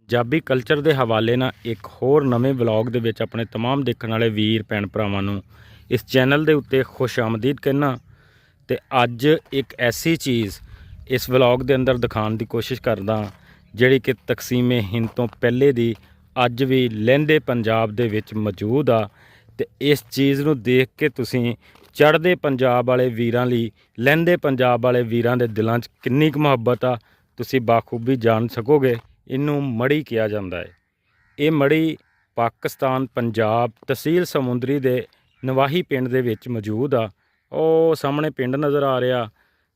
Punjabi culture ਦੇ ਹਵਾਲੇ ਨਾਲ ਇੱਕ ਹੋਰ ਨਵੇਂ ਵਲੌਗ ਦੇ ਵਿੱਚ ਆਪਣੇ तमाम ਦੇਖਣ ਵਾਲੇ ਵੀਰ ਭੈਣ ਭਰਾਵਾਂ ਨੂੰ ਇਸ ਚੈਨਲ ਦੇ ਉੱਤੇ ਖੁਸ਼ ਆਮਦੀਦ ਕਹਿਣਾ। ਤੇ ਅੱਜ ਇੱਕ ਐਸੀ ਚੀਜ਼ ਇਸ ਵਲੌਗ ਦੇ ਅੰਦਰ ਦਿਖਾਉਣ ਦੀ ਕੋਸ਼ਿਸ਼ ਕਰਦਾ ਜਿਹੜੀ ਕਿ ਤਕਸੀਮੇ ਹਿੰਦ ਤੋਂ ਪਹਿਲੇ ਦੀ ਅੱਜ ਵੀ ਲਹਿੰਦੇ ਪੰਜਾਬ ਦੇ ਵਿੱਚ ਮੌਜੂਦ ਆ। ਤੇ ਇਸ ਚੀਜ਼ ਨੂੰ ਦੇਖ ਕੇ ਤੁਸੀਂ ਚੜ੍ਹਦੇ ਪੰਜਾਬ ਵਾਲੇ ਵੀਰਾਂ ਲਈ ਲਹਿੰਦੇ ਪੰਜਾਬ ਵਾਲੇ ਵੀਰਾਂ ਦੇ ਦਿਲਾਂ 'ਚ ਕਿੰਨੀ ਕੁ ਮੁਹੱਬਤ ਆ ਤੁਸੀਂ ਬਾਖੂਬੀ ਜਾਣ ਸਕੋਗੇ। ਇਹਨੂੰ ਮੜੀ ਕਿਹਾ ਜਾਂਦਾ ਹੈ। ਇਹ ਮੜੀ ਪਾਕਿਸਤਾਨ ਪੰਜਾਬ ਤਹਿਸੀਲ ਸਮੁੰਦਰੀ ਦੇ ਨਵਾਹੀ ਪਿੰਡ ਦੇ ਵਿੱਚ ਮੌਜੂਦ ਆ। ਉਹ ਸਾਹਮਣੇ ਪਿੰਡ ਨਜ਼ਰ ਆ ਰਿਹਾ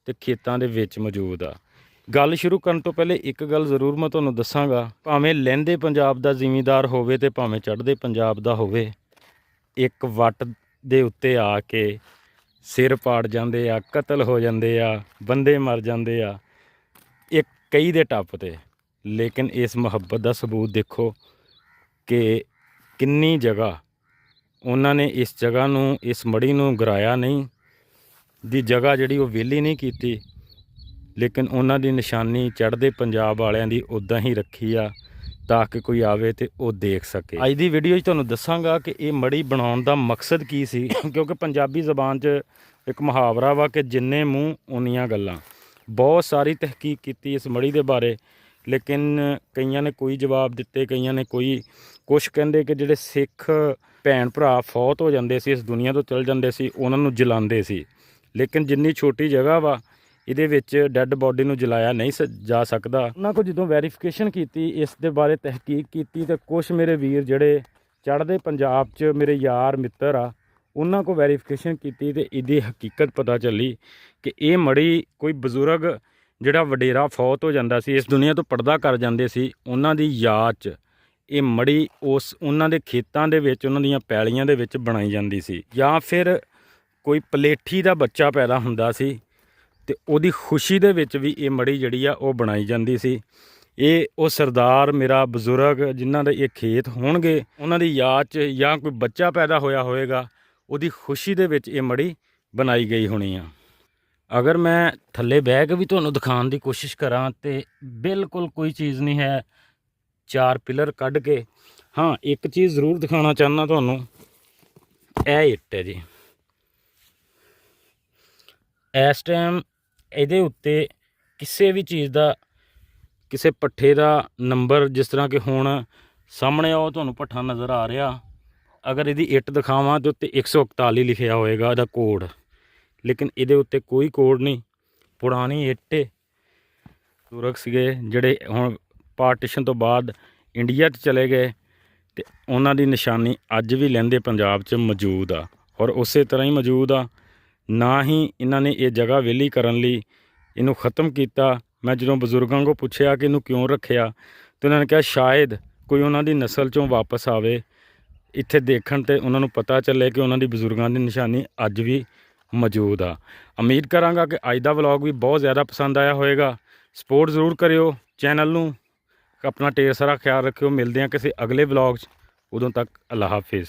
ਤੇ ਖੇਤਾਂ ਦੇ ਵਿੱਚ ਮੌਜੂਦ ਆ। ਗੱਲ ਸ਼ੁਰੂ ਕਰਨ ਤੋਂ ਪਹਿਲੇ ਇੱਕ ਗੱਲ ਜ਼ਰੂਰ ਮੈਂ ਤੁਹਾਨੂੰ ਦੱਸਾਂਗਾ, ਭਾਵੇਂ ਲਹਿੰਦੇ ਪੰਜਾਬ ਦਾ ਜ਼ਿਮੀਂਦਾਰ ਹੋਵੇ ਤੇ ਭਾਵੇਂ ਚੜ੍ਹਦੇ ਪੰਜਾਬ ਦਾ ਹੋਵੇ, ਇੱਕ ਵੱਟ ਦੇ ਉੱਤੇ ਆ ਕੇ ਸਿਰ ਪਾੜ ਜਾਂਦੇ ਆ, ਕਤਲ ਹੋ ਜਾਂਦੇ ਆ, ਬੰਦੇ ਮਰ ਜਾਂਦੇ ਆ ਇੱਕ ਕਈ ਦੇ ਟੱਪ ਤੇ। ਲੇਕਿਨ ਇਸ ਮੁਹੱਬਤ ਦਾ ਸਬੂਤ ਦੇਖੋ ਕਿ ਕਿੰਨੀ ਜਗ੍ਹਾ ਉਹਨਾਂ ਨੇ ਇਸ ਜਗ੍ਹਾ ਨੂੰ, ਇਸ ਮੜੀ ਨੂੰ ਗਰਾਇਆ ਨਹੀਂ ਦੀ ਜਗ੍ਹਾ ਜਿਹੜੀ ਉਹ ਵਿਹਲੀ ਨਹੀਂ ਕੀਤੀ, ਲੇਕਿਨ ਉਹਨਾਂ ਦੀ ਨਿਸ਼ਾਨੀ ਚੜ੍ਹਦੇ ਪੰਜਾਬ ਵਾਲਿਆਂ ਦੀ ਉੱਦਾਂ ਹੀ ਰੱਖੀ ਆ ਤਾਂ ਕਿ ਕੋਈ ਆਵੇ ਤੇ ਉਹ ਦੇਖ ਸਕੇ। ਅੱਜ ਦੀ ਵੀਡੀਓ 'ਚ ਤੁਹਾਨੂੰ ਦੱਸਾਂਗਾ ਕਿ ਇਹ ਮੜੀ ਬਣਾਉਣ ਦਾ ਮਕਸਦ ਕੀ ਸੀ, ਕਿਉਂਕਿ ਪੰਜਾਬੀ ਜ਼ਬਾਨ 'ਚ ਇੱਕ ਮੁਹਾਵਰਾ ਵਾ ਕਿ ਜਿੰਨੇ ਮੂੰਹ ਉਨੀਆਂ ਗੱਲਾਂ। ਬਹੁਤ ਸਾਰੀ ਤਹਿਕੀਕ ਕੀਤੀ ਇਸ ਮੜੀ ਦੇ ਬਾਰੇ, ਲੇਕਿਨ ਕਈਆਂ ਨੇ ਕੋਈ ਜਵਾਬ ਦਿੱਤੇ, ਕਈਆਂ ਨੇ ਕੋਈ ਕੁਛ ਕਹਿੰਦੇ ਕਿ ਜਿਹੜੇ ਸਿੱਖ ਭੈਣ ਭਰਾ ਫੌਤ ਹੋ ਜਾਂਦੇ ਸੀ, ਇਸ ਦੁਨੀਆ ਤੋਂ ਚਲ ਜਾਂਦੇ ਸੀ, ਉਹਨਾਂ ਨੂੰ ਜਲਾਉਂਦੇ ਸੀ। ਲੇਕਿਨ ਜਿੰਨੀ ਛੋਟੀ ਜਗ੍ਹਾ ਵਾ ਇਹਦੇ ਵਿੱਚ ਡੈੱਡ ਬੋਡੀ ਨੂੰ ਜਲਾਇਆ ਨਹੀਂ ਜਾ ਸਕਦਾ। ਉਹਨਾਂ ਕੋਲ ਜਦੋਂ ਵੈਰੀਫਿਕੇਸ਼ਨ ਕੀਤੀ, ਇਸ ਦੇ ਬਾਰੇ ਤਹਿਕੀਕ ਕੀਤੀ, ਤੇ ਕੁਛ ਮੇਰੇ ਵੀਰ ਜਿਹੜੇ ਚੜ੍ਹਦੇ ਪੰਜਾਬ 'ਚ ਮੇਰੇ ਯਾਰ ਮਿੱਤਰ ਆ, ਉਹਨਾਂ ਕੋਲ ਵੈਰੀਫਿਕੇਸ਼ਨ ਕੀਤੀ ਤੇ ਇਹਦੀ ਹਕੀਕਤ ਪਤਾ ਚੱਲੀ ਕਿ ਇਹ ਮੜੀ ਕੋਈ ਬਜ਼ੁਰਗ ਜਿਹੜਾ ਵਡੇਰਾ ਫੌਤ ਹੋ ਜਾਂਦਾ ਸੀ, ਇਸ ਦੁਨੀਆ ਤੋਂ ਪਰਦਾ ਕਰ ਜਾਂਦੇ ਸੀ, ਉਹਨਾਂ ਦੀ ਯਾਦ 'ਚ ਇਹ ਮੜੀ ਉਹਨਾਂ ਦੇ ਖੇਤਾਂ ਦੇ ਵਿੱਚ, ਉਹਨਾਂ ਦੀਆਂ ਪੈਲੀਆਂ ਦੇ ਵਿੱਚ ਬਣਾਈ ਜਾਂਦੀ ਸੀ। ਜਾਂ ਫਿਰ ਕੋਈ ਪਲੇਠੀ ਦਾ ਬੱਚਾ ਪੈਦਾ ਹੁੰਦਾ ਸੀ ਤੇ ਉਹਦੀ ਖੁਸ਼ੀ ਦੇ ਵਿੱਚ ਵੀ ਇਹ ਮੜੀ ਜਿਹੜੀ ਆ ਉਹ ਬਣਾਈ ਜਾਂਦੀ ਸੀ। ਇਹ ਉਹ ਸਰਦਾਰ ਮੇਰਾ ਬਜ਼ੁਰਗ ਜਿਨ੍ਹਾਂ ਦੇ ਇਹ ਖੇਤ ਹੋਣਗੇ, ਉਹਨਾਂ ਦੀ ਯਾਦ 'ਚ ਜਾਂ ਕੋਈ ਬੱਚਾ ਪੈਦਾ ਹੋਇਆ ਹੋਵੇਗਾ, ਉਹਦੀ ਖੁਸ਼ੀ ਦੇ ਵਿੱਚ ਇਹ ਮੜੀ ਬਣਾਈ ਗਈ ਹੋਣੀ ਆ। ਅਗਰ ਮੈਂ ਥੱਲੇ ਬਹਿ ਕੇ ਵੀ ਤੁਹਾਨੂੰ ਦਿਖਾਉਣ ਦੀ ਕੋਸ਼ਿਸ਼ ਕਰਾਂ ਤੇ ਬਿਲਕੁਲ ਕੋਈ ਚੀਜ਼ ਨਹੀਂ ਹੈ, ਚਾਰ ਪਿਲਰ ਕੱਢ ਕੇ। ਹਾਂ, ਇੱਕ ਚੀਜ਼ ਜ਼ਰੂਰ ਦਿਖਾਉਣਾ ਚਾਹੁੰਦਾ ਤੁਹਾਨੂੰ, ਇਹ ਇੱਟ ਹੈ ਜੀ। ਇਸ ਟਾਈਮ ਇਹਦੇ ਉੱਤੇ ਕਿਸੇ ਵੀ ਚੀਜ਼ ਦਾ, ਕਿਸੇ ਪੱਠੇ ਦਾ ਨੰਬਰ, ਜਿਸ ਤਰ੍ਹਾਂ ਕਿ ਹੁਣ ਸਾਹਮਣੇ ਉਹ ਤੁਹਾਨੂੰ ਪੱਠਾ ਨਜ਼ਰ ਆ ਰਿਹਾ, ਅਗਰ ਇਹਦੀ ਇੱਟ ਦਿਖਾਵਾਂ ਤੇ ਉੱਤੇ 141 ਲਿਖਿਆ ਹੋਏਗਾ ਇਹਦਾ ਕੋਡ, ਲੇਕਿਨ ਇਹਦੇ ਉੱਤੇ ਕੋਈ ਕੋਡ ਨਹੀਂ। ਪੁਰਾਣੀ ਇੱਟ ਬਜ਼ੁਰਗ ਸੀਗੇ ਜਿਹੜੇ ਹੁਣ ਪਾਰਟੀਸ਼ਨ ਤੋਂ ਬਾਅਦ ਇੰਡੀਆ 'ਚ ਚਲੇ ਗਏ ਤੇ ਉਹਨਾਂ ਦੀ ਨਿਸ਼ਾਨੀ ਅੱਜ ਵੀ ਲਹਿੰਦੇ ਪੰਜਾਬ 'ਚ ਮੌਜੂਦ ਆ ਔਰ ਉਸੇ ਤਰ੍ਹਾਂ ਹੀ ਮੌਜੂਦ ਆ। ਨਾ ਹੀ ਇਹਨਾਂ ਨੇ ਇਹ ਜਗ੍ਹਾ ਵਿਹਲੀ ਕਰਨ ਲਈ ਇਹਨੂੰ ਖ਼ਤਮ ਕੀਤਾ। ਮੈਂ ਜਦੋਂ ਬਜ਼ੁਰਗਾਂ ਕੋਲ ਪੁੱਛਿਆ ਕਿ ਇਹਨੂੰ ਕਿਉਂ ਰੱਖਿਆ ਤਾਂ ਉਹਨਾਂ ਨੇ ਕਿਹਾ ਸ਼ਾਇਦ ਕੋਈ ਉਹਨਾਂ ਦੀ ਨਸਲ 'ਚੋਂ ਵਾਪਸ ਆਵੇ ਇੱਥੇ ਦੇਖਣ ਤੇ ਉਹਨਾਂ ਨੂੰ ਪਤਾ ਚੱਲੇ ਕਿ ਉਹਨਾਂ ਦੀ ਬਜ਼ੁਰਗਾਂ ਦੀ ਨਿਸ਼ਾਨੀ ਅੱਜ ਵੀ ਮੌਜੂਦ ਆ। ਉਮੀਦ ਕਰਾਂਗਾ ਕਿ ਅੱਜ ਦਾ ਵਲੌਗ ਵੀ ਬਹੁਤ ਜ਼ਿਆਦਾ ਪਸੰਦ ਆਇਆ ਹੋਵੇਗਾ। ਸਪੋਰਟ ਜ਼ਰੂਰ ਕਰਿਓ ਚੈਨਲ ਨੂੰ। ਆਪਣਾ ਢੇਰ ਸਾਰਾ ਖਿਆਲ ਰੱਖਿਓ। ਮਿਲਦੇ ਹਾਂ ਕਿਸੇ ਅਗਲੇ ਵਲੌਗ 'ਚ। ਉਦੋਂ ਤੱਕ ਅੱਲਾ ਹਾਫਿਜ਼।